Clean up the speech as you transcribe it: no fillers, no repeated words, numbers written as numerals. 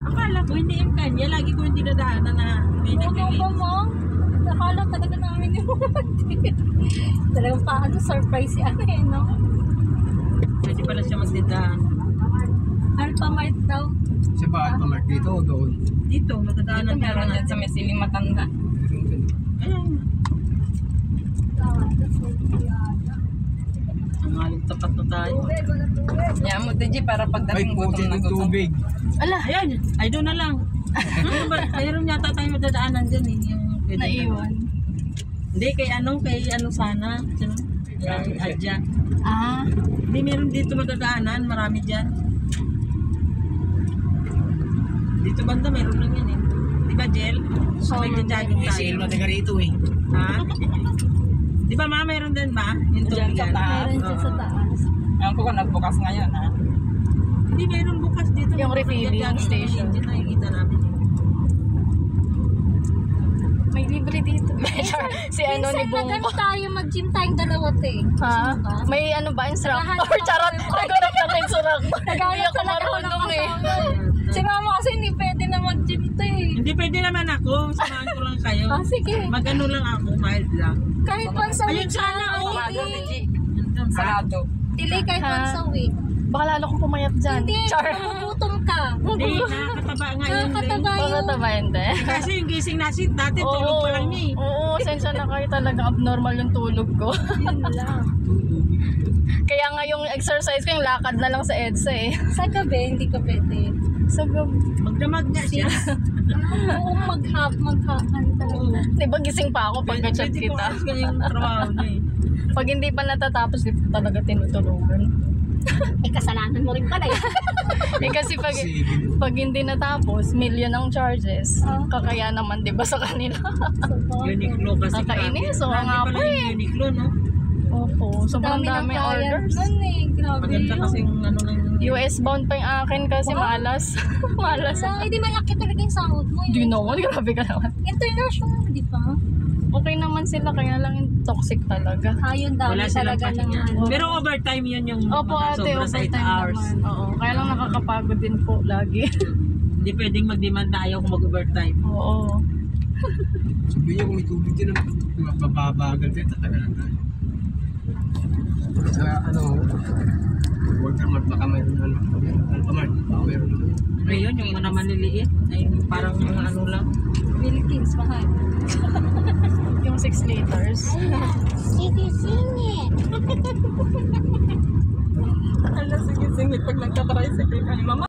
Akala ko hindi yung kanya. Lagi ko hindi nadaanan na may nag-release. Ano ba, ma'am? Akala talaga namin yung talagang paano surprise yan eh, no? Pwede pala siya magdadaan. Alphamart daw. Sa ba Alphamart dito o doon? Dito, magdadaanan Ito meron dyan sa may siling matanda. Ayun. Ang aling tapat na tayo. Yan mo, Deji, para Ay, pagdating puti gutom na ng gutom. tubig. Ala, ayan. Ay, doon na lang. Mayroon yata tayo madadaanan dyan eh. Yung pwede Naiwan. Hindi, kay ano sana. Kay Adja. Ah, Hindi, meron dito madadaanan. Marami dyan. Dito banda, meron lang yan eh. Di ba, Jel? So, may jogging May sale na tayo. taga rito eh. Ha? Di ba, ma? Meron din ba? Yung Dyan sa tubigan. taas. meron dyan sa taas. Ewan ko kung nagbukas ngayon, ha? Hindi, meron bukas dito. Yung Meron refilling jogging station. Dito nakikita namin eh. May libre dito. Si ano ni Minsan Bongko. tayo mag-gym tayong dalawa, te. Ha? Ba? May ano ba instructor? Naghahanap Charot. ako. Naghanap ng instructor. Hindi Naghanap ako talaga ako ng marunong eh. kasama. Si mama kasi hindi pwede na mag-gym, te. Hindi pwede naman ako. Samahan ko lang kayo. Ah, sige. Mag-ano lang ako, mild lang. Kahit once a Ayun week sana, oh. Sarado, Tili. Deji. Sarado. Tili, kahit Ha? once a week. Baka lalo kong pumayat dyan. Hindi, Char. magugutom ka. Hindi, nakakataba nga yun. Nakakataba Baka yun. taba hindi. Kasi yung gising natin, dati tulog pa lang niya eh. Oo, sensya na kayo talaga abnormal yung tulog ko. Yun lang. Kaya nga yung exercise ko, yung lakad na lang sa EDSA eh. Sa gabi, hindi ka pwede. Sa gabi. Magdamag nga siya. Oo, maghahan talaga. Di ba gising pa ako pag chat Pwede ko kita? alas ka yung trabaho niya eh. Pag hindi pa natatapos, di pa talaga tinutulugan. Eh, kasalanan mo rin pala eh. Eh kasi pag hindi natapos, million ang charges. Kakaya naman 'di ba sa kanila? Uniqlo kasi. Kakainis, so Grabe nga pala po yung eh. Uniqlo, no? Opo, sobrang Dami ng dami client orders. nun eh. Grabe Maganda yun. kasi yung ano ng... US bound pa yung akin kasi Wow. malas. Malas. Wala, hindi malaki talaga yung sahod mo. Do you know what? Grabe ka naman. International, di ba? Okay naman sila, kaya lang yung toxic talaga. Ayun, dami Wala silang talaga ng pahinga. ano. Pero overtime yun yung Opo mga ate, sobra sa 8 overtime hours. naman. Oo, kaya lang nakakapagod din po lagi. Hindi pwedeng mag-demand na ayaw ko mag-overtime. Oo. Sabi niyo kung may tubig din, mababagal din, tatagalan tayo. Sa ano, Watermart baka mayroon ano, Alphamart baka mayroon ano. Ngayon, yung mga maliliit, ay parang mga ano lang. Philippines, mahal. Yung 6 liters. Singit. Ala, sige, singit. Pag nagka-tricycle ka ni Mama.